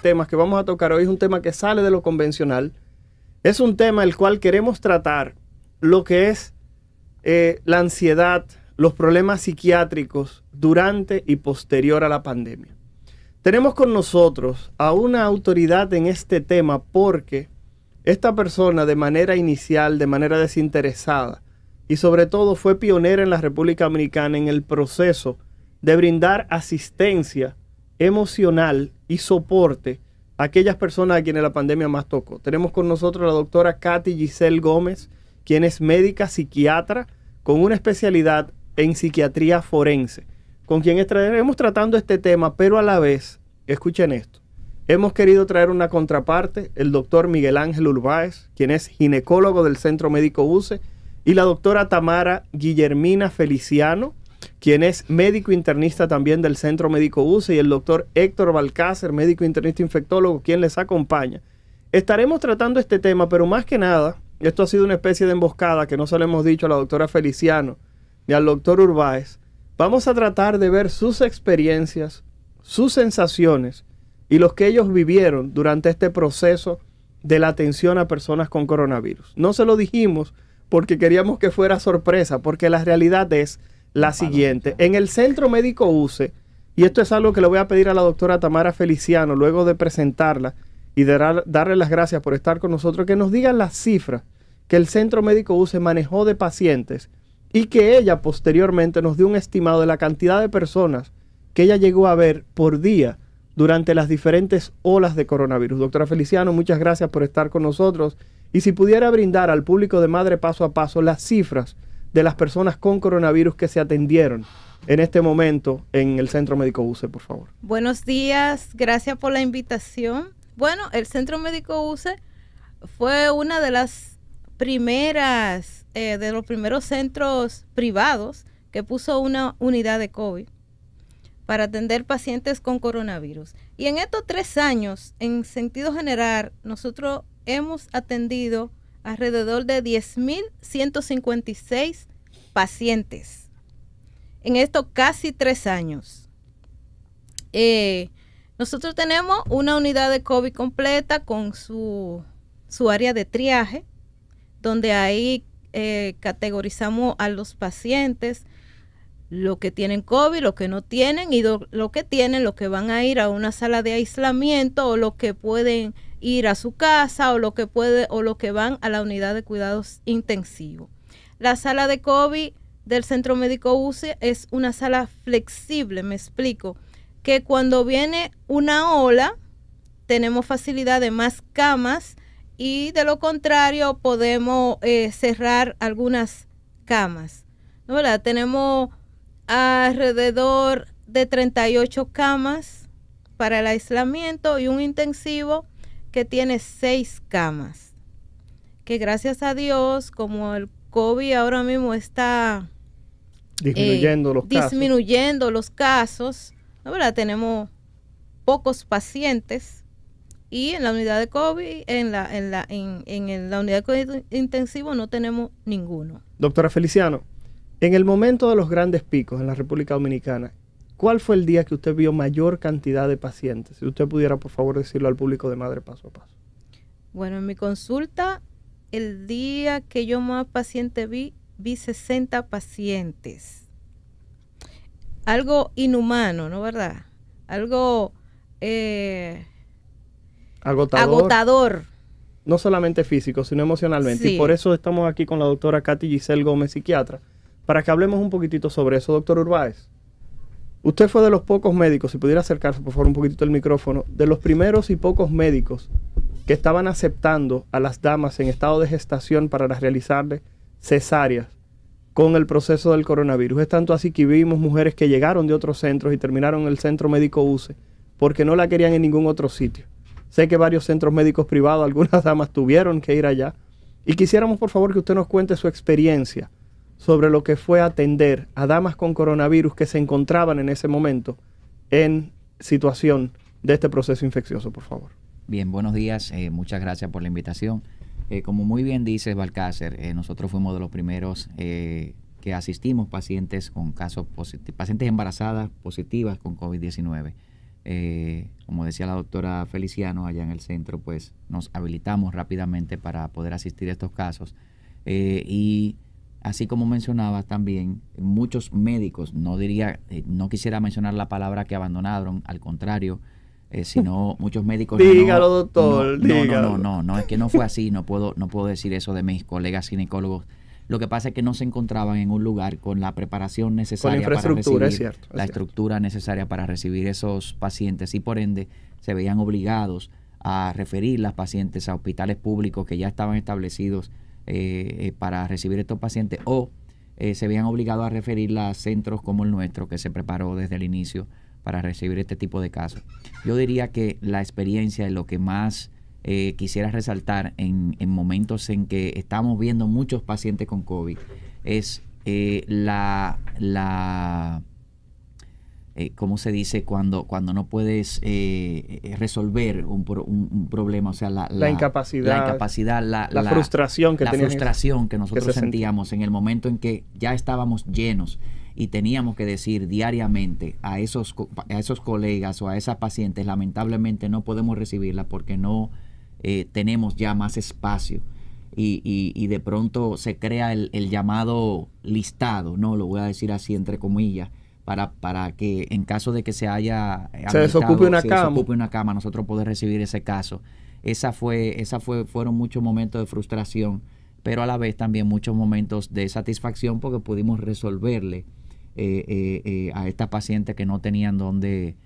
temas que vamos a tocar hoy es un tema que sale de lo convencional. Es un tema el cual queremos tratar lo que es la ansiedad, los problemas psiquiátricos durante y posterior a la pandemia. Tenemos con nosotros a una autoridad en este tema porque esta persona de manera inicial, de manera desinteresada y sobre todo fue pionera en la República Dominicana en el proceso de brindar asistencia emocional y soporte a aquellas personas a quienes la pandemia más tocó. Tenemos con nosotros a la doctora Katy Giselle Gómez, quien es médica psiquiatra con una especialidad en psiquiatría forense, con quien estaremos tratando este tema, pero a la vez, escuchen esto, hemos querido traer una contraparte, el doctor Miguel Ángel Urbáez, quien es ginecólogo del Centro Médico UCE, y la doctora Tamara Guillermina Feliciano, quien es médico internista también del Centro Médico UCE, y el doctor Héctor Balcácer, médico internista infectólogo, quien les acompaña. Estaremos tratando este tema, pero más que nada, esto ha sido una especie de emboscada que no se lo hemos dicho a la doctora Feliciano ni al doctor Urbáez. Vamos a tratar de ver sus experiencias, sus sensaciones y los que ellos vivieron durante este proceso de la atención a personas con coronavirus. No se lo dijimos porque queríamos que fuera sorpresa, porque la realidad es la siguiente. En el Centro Médico UCE, y esto es algo que le voy a pedir a la doctora Tamara Feliciano luego de presentarla y de darle las gracias por estar con nosotros, que nos digan las cifras que el Centro Médico UCE manejó de pacientes y que ella posteriormente nos dio un estimado de la cantidad de personas que ella llegó a ver por día durante las diferentes olas de coronavirus. Doctora Feliciano, muchas gracias por estar con nosotros. Y si pudiera brindar al público de Madre Paso a Paso las cifras de las personas con coronavirus que se atendieron en este momento en el Centro Médico UCE, por favor. Buenos días, gracias por la invitación. Bueno, el Centro Médico UCE fue una de las primeras, de los primeros centros privados que puso una unidad de COVID para atender pacientes con coronavirus. Y en estos 3 años, en sentido general, nosotros hemos atendido alrededor de 10.156 pacientes en estos casi 3 años. Nosotros tenemos una unidad de COVID completa con su área de triaje, donde ahí categorizamos a los pacientes, lo que tienen COVID, lo que no tienen, y lo que tienen, lo que van a ir a una sala de aislamiento, o lo que pueden ir a su casa, o lo que van a la unidad de cuidados intensivos. La sala de COVID del Centro Médico UCE es una sala flexible, me explico, que cuando viene una ola tenemos facilidad de más camas, y de lo contrario podemos cerrar algunas camas, ¿no, verdad? Tenemos alrededor de 38 camas para el aislamiento y un intensivo que tiene 6 camas, que gracias a Dios, como el COVID ahora mismo está disminuyendo los casos, ¿no, verdad? Tenemos pocos pacientes, y en la unidad de COVID, en la unidad de COVID intensivo no tenemos ninguno. Doctora Feliciano, en el momento de los grandes picos en la República Dominicana, ¿cuál fue el día que usted vio mayor cantidad de pacientes? Si usted pudiera, por favor, decirlo al público de Madre Paso a Paso. Bueno, en mi consulta, el día que yo más pacientes vi 60 pacientes. Algo inhumano, ¿no, verdad? Algo agotador. No solamente físico, sino emocionalmente. Sí. Y por eso estamos aquí con la doctora Katy Giselle Gómez, psiquiatra, para que hablemos un poquitito sobre eso. Doctor Urbáez, usted fue de los pocos médicos, si pudiera acercarse por favor un poquitito el micrófono, de los primeros y pocos médicos que estaban aceptando a las damas en estado de gestación para realizarle cesáreas con el proceso del coronavirus. Es tanto así que vimos mujeres que llegaron de otros centros y terminaron en el Centro Médico UCE porque no la querían en ningún otro sitio. Sé que varios centros médicos privados, algunas damas tuvieron que ir allá. Y quisiéramos, por favor, que usted nos cuente su experiencia sobre lo que fue atender a damas con coronavirus que se encontraban en ese momento en situación de este proceso infeccioso, por favor. Bien, buenos días. Muchas gracias por la invitación. Como muy bien dice Balcácer, nosotros fuimos de los primeros que asistimos pacientes con casos positivos, pacientes embarazadas positivas con COVID-19. como decía la doctora Feliciano allá en el centro, pues nos habilitamos rápidamente para poder asistir a estos casos. Y así como mencionaba también, muchos médicos, no quisiera mencionar la palabra que abandonaron, al contrario, sino muchos médicos... Dígalo, doctor, dígalo. No, es que no fue así, no puedo decir eso de mis colegas ginecólogos. Lo que pasa es que no se encontraban en un lugar con la preparación necesaria para recibir la estructura necesaria para recibir esos pacientes, y por ende se veían obligados a referir las pacientes a hospitales públicos que ya estaban establecidos para recibir estos pacientes, o se veían obligados a referirlas a centros como el nuestro, que se preparó desde el inicio para recibir este tipo de casos. Yo diría que la experiencia es lo que más quisiera resaltar en momentos en que estamos viendo muchos pacientes con COVID, es ¿cómo se dice? Cuando no puedes resolver un problema, o sea, la incapacidad, la frustración que nosotros sentíamos en el momento en que ya estábamos llenos y teníamos que decir diariamente a esos colegas o a esas pacientes, lamentablemente no podemos recibirla porque no tenemos ya más espacio. Y de pronto se crea el llamado listado, no lo voy a decir así entre comillas, para que en caso de que se desocupe una cama, nosotros poder recibir ese caso. Fueron muchos momentos de frustración, pero a la vez también muchos momentos de satisfacción porque pudimos resolverle a esta paciente que no tenían dónde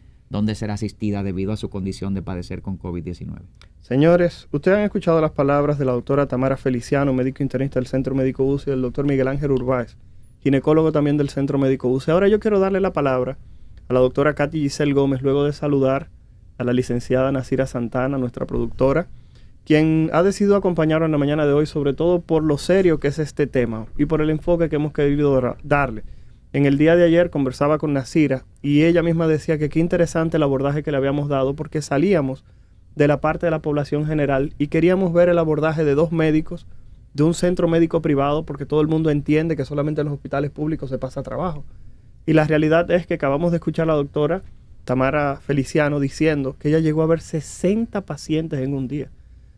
ser asistida debido a su condición de padecer con COVID-19. Señores, ustedes han escuchado las palabras de la doctora Tamara Feliciano, médico internista del Centro Médico UCE, y del doctor Miguel Ángel Urbáez, ginecólogo también del Centro Médico UCE. Ahora yo quiero darle la palabra a la doctora Katy Giselle Gómez, luego de saludar a la licenciada Nasira Santana, nuestra productora, quien ha decidido acompañarnos en la mañana de hoy, sobre todo por lo serio que es este tema y por el enfoque que hemos querido darle. En el día de ayer conversaba con Nasira y ella misma decía que qué interesante el abordaje que le habíamos dado, porque salíamos de la parte de la población general y queríamos ver el abordaje de dos médicos, de un centro médico privado, porque todo el mundo entiende que solamente en los hospitales públicos se pasa trabajo. Y la realidad es que acabamos de escuchar a la doctora Tamara Feliciano diciendo que ella llegó a ver 60 pacientes en un día.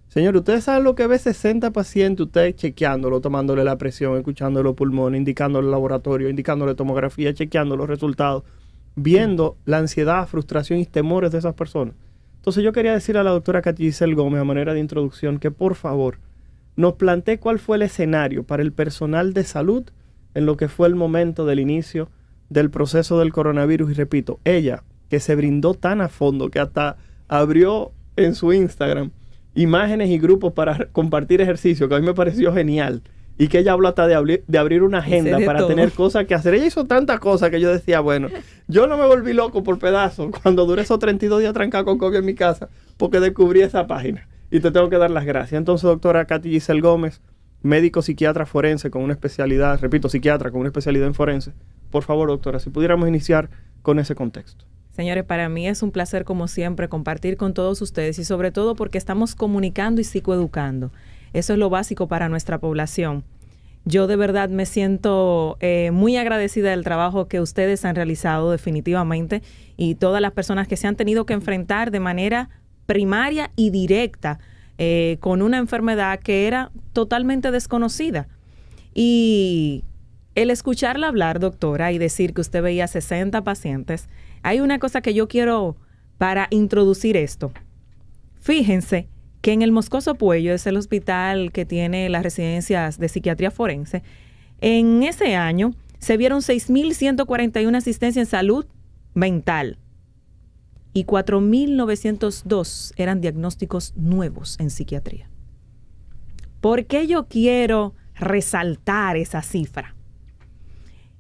Señor, ustedes saben lo que ve 60 pacientes, usted chequeándolo, tomándole la presión, escuchando los pulmones, indicándole el laboratorio, indicándole tomografía, chequeando los resultados, viendo la ansiedad, frustración y temores de esas personas. Entonces yo quería decirle a la doctora Katy Giselle Gómez, a manera de introducción, que por favor nos plantee cuál fue el escenario para el personal de salud en lo que fue el momento del inicio del proceso del coronavirus. Y repito, ella que se brindó tan a fondo que hasta abrió en su Instagram imágenes y grupos para compartir ejercicio, que a mí me pareció genial, y que ella habló hasta de abrir una agenda para tener cosas que hacer. Ella hizo tantas cosas que yo decía, bueno, yo no me volví loco por pedazos cuando duré esos 32 días trancado con COVID en mi casa, porque descubrí esa página, y te tengo que dar las gracias. Entonces, doctora Katy Giselle Gómez, médico psiquiatra forense con una especialidad, repito, psiquiatra con una especialidad en forense, por favor, doctora, si pudiéramos iniciar con ese contexto. Señores, para mí es un placer, como siempre, compartir con todos ustedes, y sobre todo porque estamos comunicando y psicoeducando. Eso es lo básico para nuestra población. Yo de verdad me siento muy agradecida del trabajo que ustedes han realizado definitivamente, y todas las personas que se han tenido que enfrentar de manera primaria y directa con una enfermedad que era totalmente desconocida. Y el escucharla hablar, doctora, y decir que usted veía 60 pacientes, hay una cosa que yo quiero para introducir esto. Fíjense que en el Moscoso Puello, es el hospital que tiene las residencias de psiquiatría forense, en ese año se vieron 6.141 asistencias en salud mental y 4.902 eran diagnósticos nuevos en psiquiatría. ¿Por qué yo quiero resaltar esa cifra?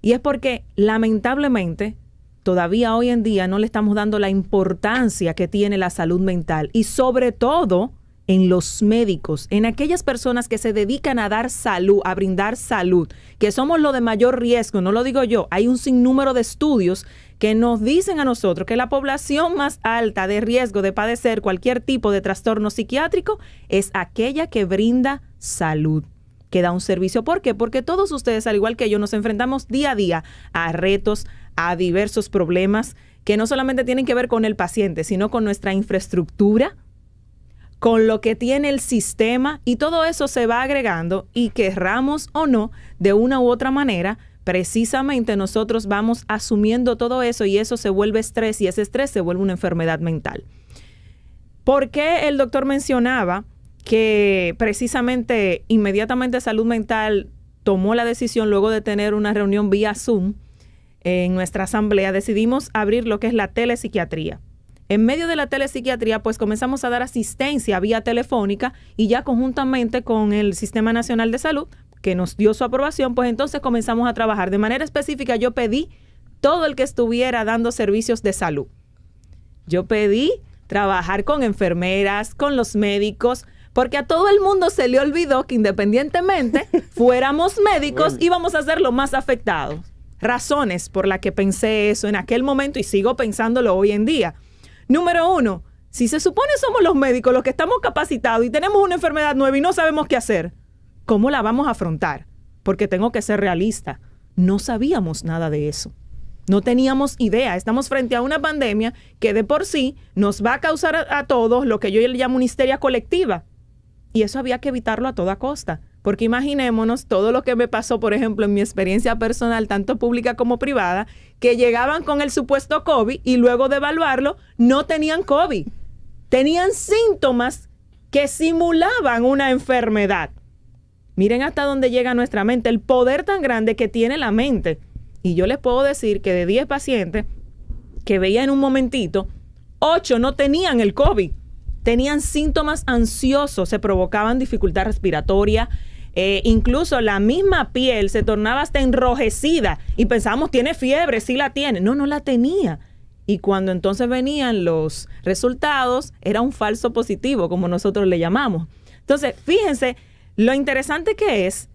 Y es porque lamentablemente todavía hoy en día no le estamos dando la importancia que tiene la salud mental, y sobre todo en los médicos, en aquellas personas que se dedican a dar salud, a brindar salud, que somos los de mayor riesgo. No lo digo yo, hay un sinnúmero de estudios que nos dicen a nosotros que la población más alta de riesgo de padecer cualquier tipo de trastorno psiquiátrico es aquella que brinda salud, que da un servicio. ¿Por qué? Porque todos ustedes, al igual que yo, nos enfrentamos día a día a retos, a diversos problemas que no solamente tienen que ver con el paciente, sino con nuestra infraestructura, con lo que tiene el sistema, y todo eso se va agregando, y querramos o no, de una u otra manera, precisamente nosotros vamos asumiendo todo eso y eso se vuelve estrés y ese estrés se vuelve una enfermedad mental. ¿Por qué el doctor mencionaba que precisamente inmediatamente Salud Mental tomó la decisión luego de tener una reunión vía Zoom en nuestra asamblea? Decidimos abrir lo que es la telepsiquiatría. En medio de la telepsiquiatría, pues comenzamos a dar asistencia vía telefónica y ya conjuntamente con el Sistema Nacional de Salud, que nos dio su aprobación, pues entonces comenzamos a trabajar. De manera específica, yo pedí todo el que estuviera dando servicios de salud. Yo pedí trabajar con enfermeras, con los médicos, porque a todo el mundo se le olvidó que independientemente fuéramos médicos, íbamos a ser los más afectados. Razones por las que pensé eso en aquel momento y sigo pensándolo hoy en día. Número 1, si se supone somos los médicos los que estamos capacitados y tenemos una enfermedad nueva y no sabemos qué hacer, ¿cómo la vamos a afrontar? Porque tengo que ser realista. No sabíamos nada de eso. No teníamos idea. Estamos frente a una pandemia que de por sí nos va a causar a todos lo que yo le llamo una histeria colectiva. Y eso había que evitarlo a toda costa. Porque imaginémonos todo lo que me pasó, por ejemplo, en mi experiencia personal, tanto pública como privada, que llegaban con el supuesto COVID y luego de evaluarlo no tenían COVID. Tenían síntomas que simulaban una enfermedad. Miren hasta dónde llega nuestra mente, el poder tan grande que tiene la mente. Y yo les puedo decir que de 10 pacientes que veía en un momentito, 8 no tenían el COVID. Tenían síntomas ansiosos, se provocaban dificultad respiratoria, incluso la misma piel se tornaba hasta enrojecida y pensábamos, tiene fiebre, sí la tiene. No, no la tenía. Y cuando entonces venían los resultados, era un falso positivo, como nosotros le llamamos. Entonces, fíjense, lo interesante que es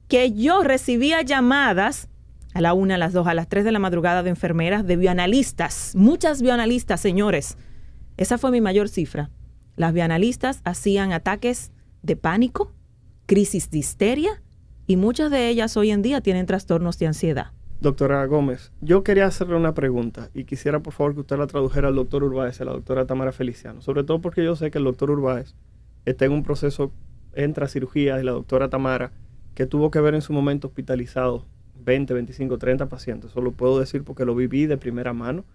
que yo recibía llamadas a la 1, a las 2, a las 3 de la madrugada de enfermeras, de bioanalistas, muchas bioanalistas, señores. Esa fue mi mayor cifra. Las bioanalistas hacían ataques de pánico, crisis de histeria, y muchas de ellas hoy en día tienen trastornos de ansiedad. Doctora Gómez, yo quería hacerle una pregunta y quisiera por favor que usted la tradujera al doctor Urbáez, a la doctora Tamara Feliciano, sobre todo porque yo sé que el doctor Urbáez está en un proceso entra cirugía, y la doctora Tamara, que tuvo que ver en su momento hospitalizado 20, 25, 30 pacientes. Eso lo puedo decir porque lo viví de primera mano.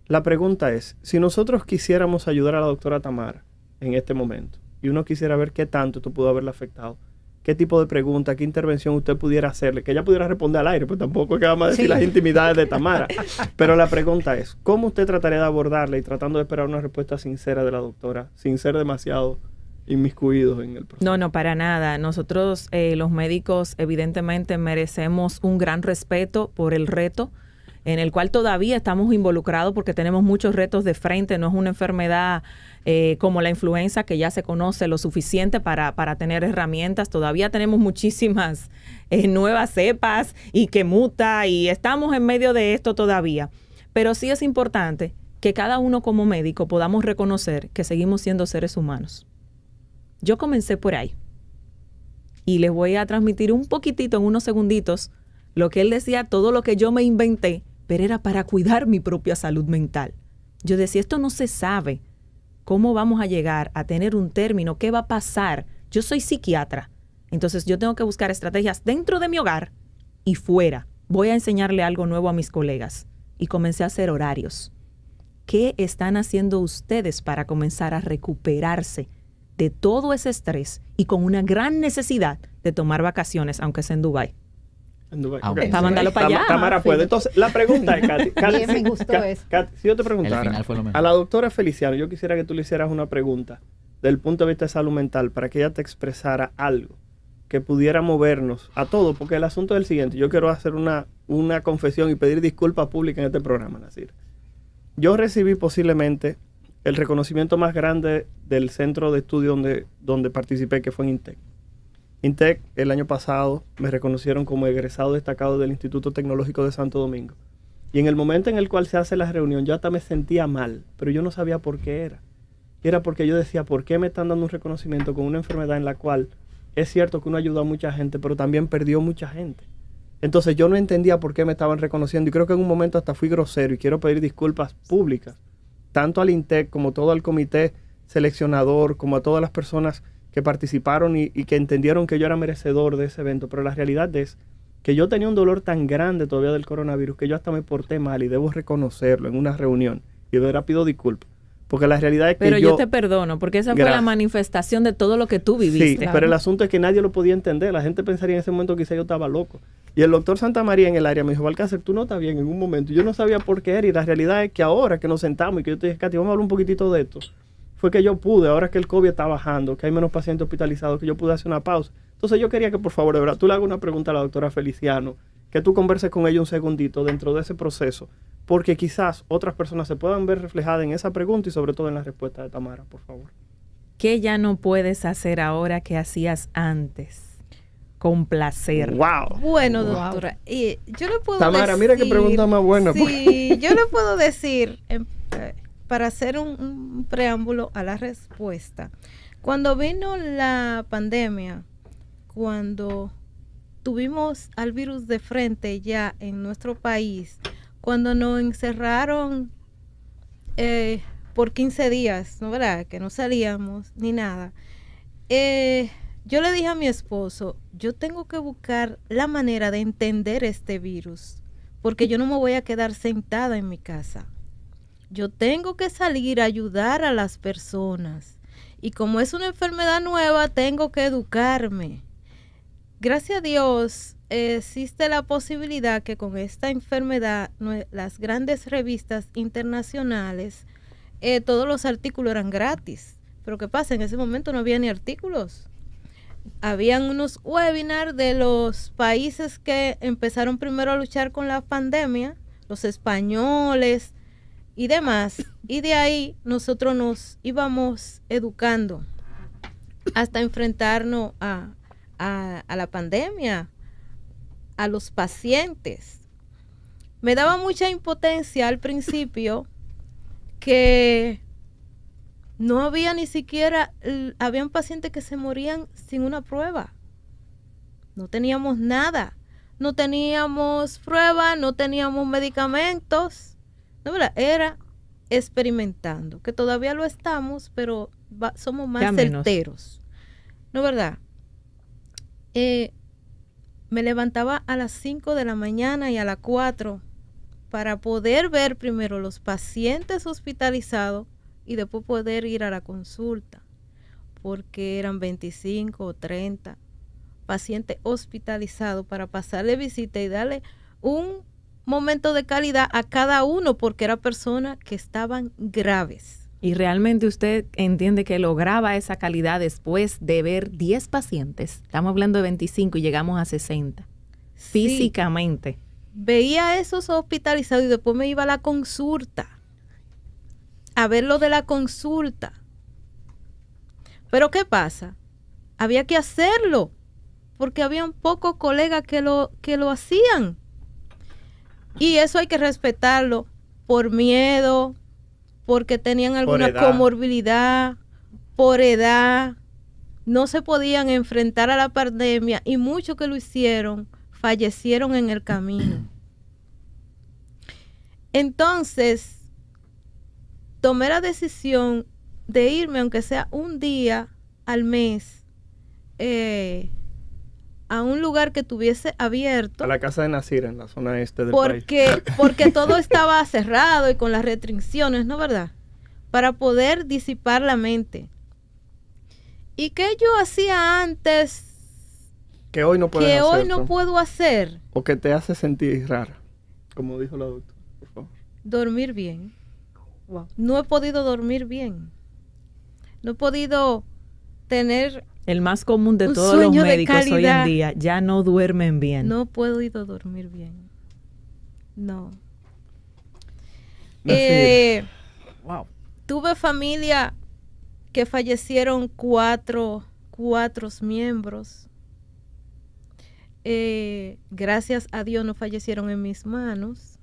La pregunta es, si nosotros quisiéramos ayudar a la doctora Tamara en este momento y uno quisiera ver qué tanto esto pudo haberle afectado, qué tipo de pregunta, qué intervención usted pudiera hacerle, que ella pudiera responder al aire, pues tampoco es que vamos a decir las intimidades de Tamara. Pero la pregunta es, ¿cómo usted trataría de abordarla y tratando de esperar una respuesta sincera de la doctora, sin ser demasiado inmiscuidos en el proceso? No, para nada. Nosotros, los médicos, evidentemente merecemos un gran respeto por el reto en el cual todavía estamos involucrados porque tenemos muchos retos de frente. No es una enfermedad como la influenza que ya se conoce lo suficiente para tener herramientas. Todavía tenemos muchísimas nuevas cepas y que muta y estamos en medio de esto todavía. Pero sí es importante que cada uno como médico podamos reconocer que seguimos siendo seres humanos. Yo comencé por ahí y les voy a transmitir un poquitito en unos segunditos lo que él decía, todo lo que yo me inventé, pero era para cuidar mi propia salud mental. Yo decía, esto no se sabe. ¿Cómo vamos a llegar a tener un término? ¿Qué va a pasar? Yo soy psiquiatra, entonces yo tengo que buscar estrategias dentro de mi hogar y fuera. Voy a enseñarle algo nuevo a mis colegas y comencé a hacer horarios. ¿Qué están haciendo ustedes para comenzar a recuperarse de todo ese estrés y con una gran necesidad de tomar vacaciones, aunque sea en Dubái? En Dubái. Okay. Para mandarlo para allá. Tamara puede. Entonces, la pregunta es, Katy, Bien, me gustó eso. Katy, si yo te preguntara, a la doctora Feliciano, yo quisiera que tú le hicieras una pregunta del punto de vista de salud mental para que ella te expresara algo que pudiera movernos a todos, porque el asunto es el siguiente. Yo quiero hacer una confesión y pedir disculpas públicas en este programa, Nasir. Yo recibí posiblemente el reconocimiento más grande del centro de estudio donde participé, que fue en INTEC. INTEC, el año pasado, me reconocieron como egresado destacado del Instituto Tecnológico de Santo Domingo. Y en el momento en el cual se hace la reunión, yo hasta me sentía mal, pero yo no sabía por qué era. Era porque yo decía, ¿por qué me están dando un reconocimiento con una enfermedad en la cual es cierto que uno ayudó a mucha gente, pero también perdió mucha gente? Entonces yo no entendía por qué me estaban reconociendo y creo que en un momento hasta fui grosero y quiero pedir disculpas públicas, tanto al INTEC como todo al comité seleccionador, como a todas las personas que participaron y que entendieron que yo era merecedor de ese evento. Pero la realidad es que yo tenía un dolor tan grande todavía del coronavirus que yo hasta me porté mal y debo reconocerlo en una reunión y de verdad pido disculpas. Porque la realidad es que pero yo te perdono, porque esa fue la manifestación de todo lo que tú viviste. Sí, claro. Pero el asunto es que nadie lo podía entender. La gente pensaría en ese momento que quizá yo estaba loco. Y el doctor Santamaría en el área me dijo, Balcácer, tú no estás bien en un momento. Yo no sabía por qué era. Y la realidad es que ahora que nos sentamos y que yo te dije, Katy, vamos a hablar un poquitito de esto, fue que yo pude, ahora que el COVID está bajando, que hay menos pacientes hospitalizados, que yo pude hacer una pausa. Entonces yo quería que, por favor, de verdad, tú le hagas una pregunta a la doctora Feliciano, que tú converses con ella un segundito dentro de ese proceso, porque quizás otras personas se puedan ver reflejadas en esa pregunta y sobre todo en la respuesta de Tamara, por favor. ¿Qué ya no puedes hacer ahora que hacías antes? Complacer. ¡Wow! Bueno, doctora, y yo le puedo Tamara, decir... mira qué pregunta más buena. Sí, yo le puedo decir, para hacer un preámbulo a la respuesta. Cuando vino la pandemia, cuando tuvimos al virus de frente ya en nuestro país, cuando nos encerraron por 15 días, ¿no, verdad? Que no salíamos ni nada. Yo le dije a mi esposo, yo tengo que buscar la manera de entender este virus, porque yo no me voy a quedar sentada en mi casa. Yo tengo que salir a ayudar a las personas. Y como es una enfermedad nueva, tengo que educarme. Gracias a Dios, existe la posibilidad que con esta enfermedad, las grandes revistas internacionales, todos los artículos eran gratis. Pero ¿qué pasa? En ese momento no había ni artículos. Habían unos webinars de los países que empezaron primero a luchar con la pandemia, los españoles y demás. Y de ahí nosotros nos íbamos educando hasta enfrentarnos a la pandemia, a los pacientes. Me daba mucha impotencia al principio que no había ni siquiera, habían pacientes que se morían sin una prueba. No teníamos nada. No teníamos prueba, no teníamos medicamentos. No, ¿verdad? Era experimentando, que todavía lo estamos, pero somos más certeros. ¿No, verdad? Me levantaba a las 5 de la mañana y a las 4 para poder ver primero los pacientes hospitalizados y después poder ir a la consulta, porque eran 25 o 30 pacientes hospitalizados para pasarle visita y darle un momento de calidad a cada uno, porque eran personas que estaban graves. Y realmente usted entiende que lograba esa calidad después de ver 10 pacientes. Estamos hablando de 25 y llegamos a 60. Sí. Físicamente. Veía a esos hospitalizados y después me iba a la consulta, a ver lo de la consulta. Pero ¿qué pasa? Había que hacerlo, porque habían pocos colegas que lo hacían. Y eso hay que respetarlo por miedo, porque tenían alguna comorbilidad, por edad. No se podían enfrentar a la pandemia y muchos que lo hicieron fallecieron en el camino. Entonces, tomé la decisión de irme, aunque sea un día al mes, a un lugar que tuviese abierto. A la casa de Nasira, en la zona este del país. Porque todo estaba cerrado y con las restricciones, ¿no, verdad? Para poder disipar la mente. ¿Y qué yo hacía antes que hoy no puedes hacer? Que hoy no puedo hacer. O que te hace sentir rara, como dijo la doctora, por favor. Dormir bien. Wow. No he podido dormir bien. No he podido tener el más común de todos los médicos hoy en día, ya no duermen bien. No he podido dormir bien. No. Wow. Tuve familia que fallecieron cuatro miembros. Gracias a Dios no fallecieron en mis manos.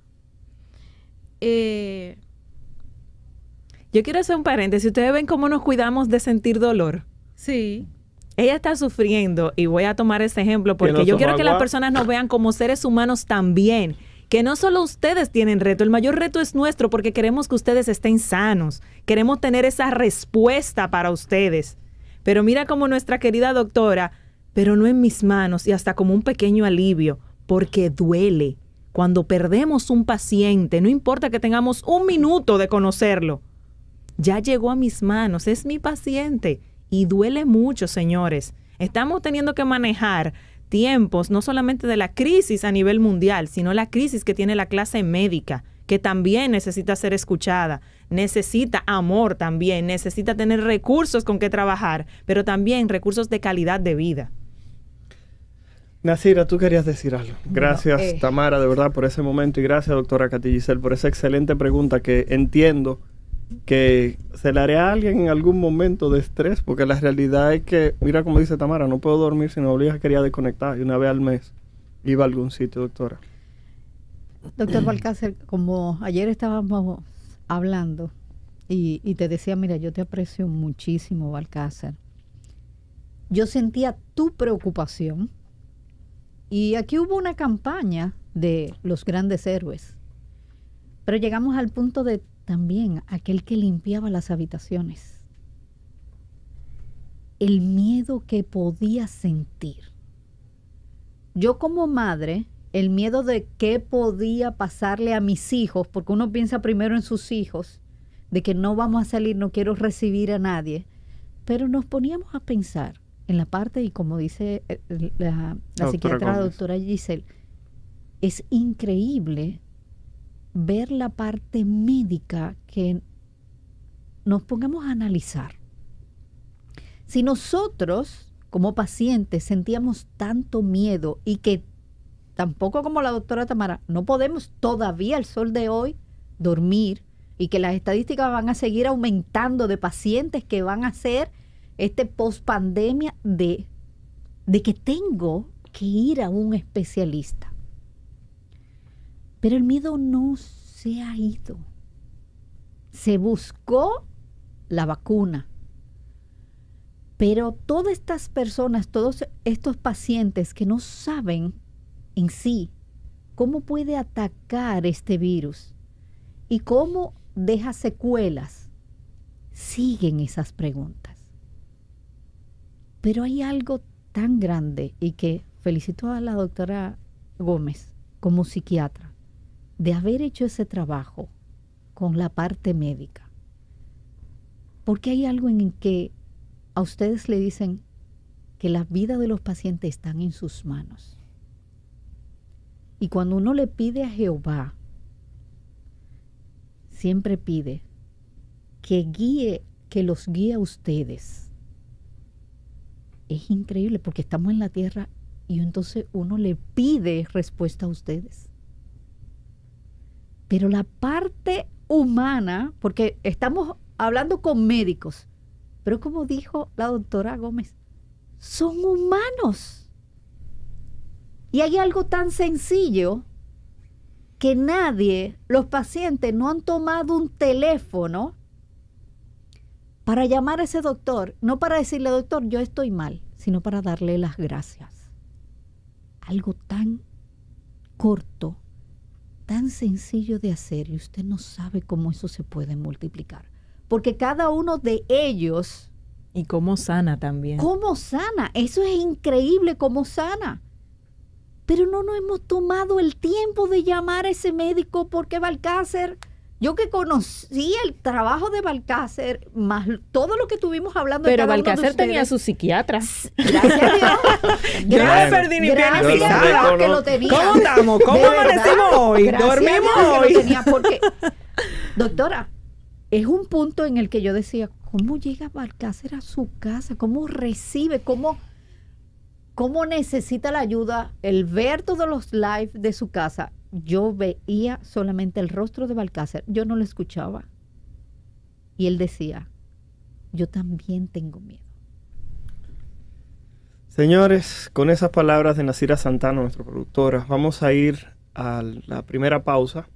Yo quiero hacer un paréntesis. ¿Ustedes ven cómo nos cuidamos de sentir dolor? Sí. Ella está sufriendo, y voy a tomar ese ejemplo porque yo quiero que las personas nos vean como seres humanos también. Que no solo ustedes tienen reto, el mayor reto es nuestro porque queremos que ustedes estén sanos. Queremos tener esa respuesta para ustedes. Pero mira como nuestra querida doctora, pero no en mis manos, y hasta como un pequeño alivio, porque duele. Cuando perdemos un paciente, no importa que tengamos 1 minuto de conocerlo, ya llegó a mis manos, es mi paciente. Y duele mucho, señores. Estamos teniendo que manejar tiempos, no solamente de la crisis a nivel mundial, sino la crisis que tiene la clase médica, que también necesita ser escuchada, necesita amor también, necesita tener recursos con que trabajar, pero también recursos de calidad de vida. Nasira, tú querías decir algo. Gracias, Tamara, de verdad, por ese momento, y gracias, doctora Katy Giselle, por esa excelente pregunta que entiendo que se le haré a alguien en algún momento de estrés, porque la realidad es que, mira como dice Tamara, no puedo dormir si no quería desconectar, y una vez al mes iba a algún sitio, doctora. Doctor Balcácer, como ayer estábamos hablando y te decía, mira, yo te aprecio muchísimo, Balcácer. Yo sentía tu preocupación, y aquí hubo una campaña de los grandes héroes, pero llegamos al punto de también aquel que limpiaba las habitaciones. El miedo que podía sentir. Yo como madre, el miedo de qué podía pasarle a mis hijos, porque uno piensa primero en sus hijos, de que no vamos a salir, no quiero recibir a nadie, pero nos poníamos a pensar en la parte, y como dice la psiquiatra doctora Giselle, es increíble ver la parte médica, que nos pongamos a analizar. Si nosotros como pacientes sentíamos tanto miedo, y que tampoco, como la doctora Tamara, no podemos todavía al sol de hoy dormir, y que las estadísticas van a seguir aumentando de pacientes que van a hacer post-pandemia de que tengo que ir a un especialista. Pero el miedo no se ha ido. Se buscó la vacuna. Pero todas estas personas, todos estos pacientes que no saben en sí cómo puede atacar este virus y cómo deja secuelas, siguen esas preguntas. Pero hay algo tan grande, y que felicito a la doctora Gómez como psiquiatra, de haber hecho ese trabajo con la parte médica. Porque hay algo en que a ustedes le dicen que la vida de los pacientes están en sus manos. Y cuando uno le pide a Jehová, siempre pide que los guíe a ustedes. Es increíble, porque estamos en la tierra y entonces uno le pide respuesta a ustedes. Pero la parte humana, porque estamos hablando con médicos, pero como dijo la doctora Gómez, son humanos. Y hay algo tan sencillo que los pacientes no han tomado un teléfono para llamar a ese doctor, no para decirle, doctor, yo estoy mal, sino para darle las gracias. Algo tan corto, tan sencillo de hacer, y usted no sabe cómo eso se puede multiplicar. Porque cada uno de ellos... Y cómo sana también. Cómo sana, eso es increíble, cómo sana. Pero no nos hemos tomado el tiempo de llamar a ese médico, porque Balcácer... Yo que conocí el trabajo de Balcácer, más todo lo que estuvimos hablando. Pero Balcácer tenía su psiquiatra. Gracias a Dios. Yo no perdí ni pie ni pisada. Que lo tenía. ¿Cómo estamos? ¿Cómo amanecimos hoy? ¿Dormimos hoy? Porque, doctora, es un punto en el que yo decía, ¿cómo llega Balcácer a su casa? ¿Cómo recibe? ¿Cómo necesita la ayuda? El ver todos los live de su casa. Yo veía solamente el rostro de Balcácer, yo no lo escuchaba. Y él decía, yo también tengo miedo. Señores, con esas palabras de Nasira Santana, nuestra productora, vamos a ir a la primera pausa.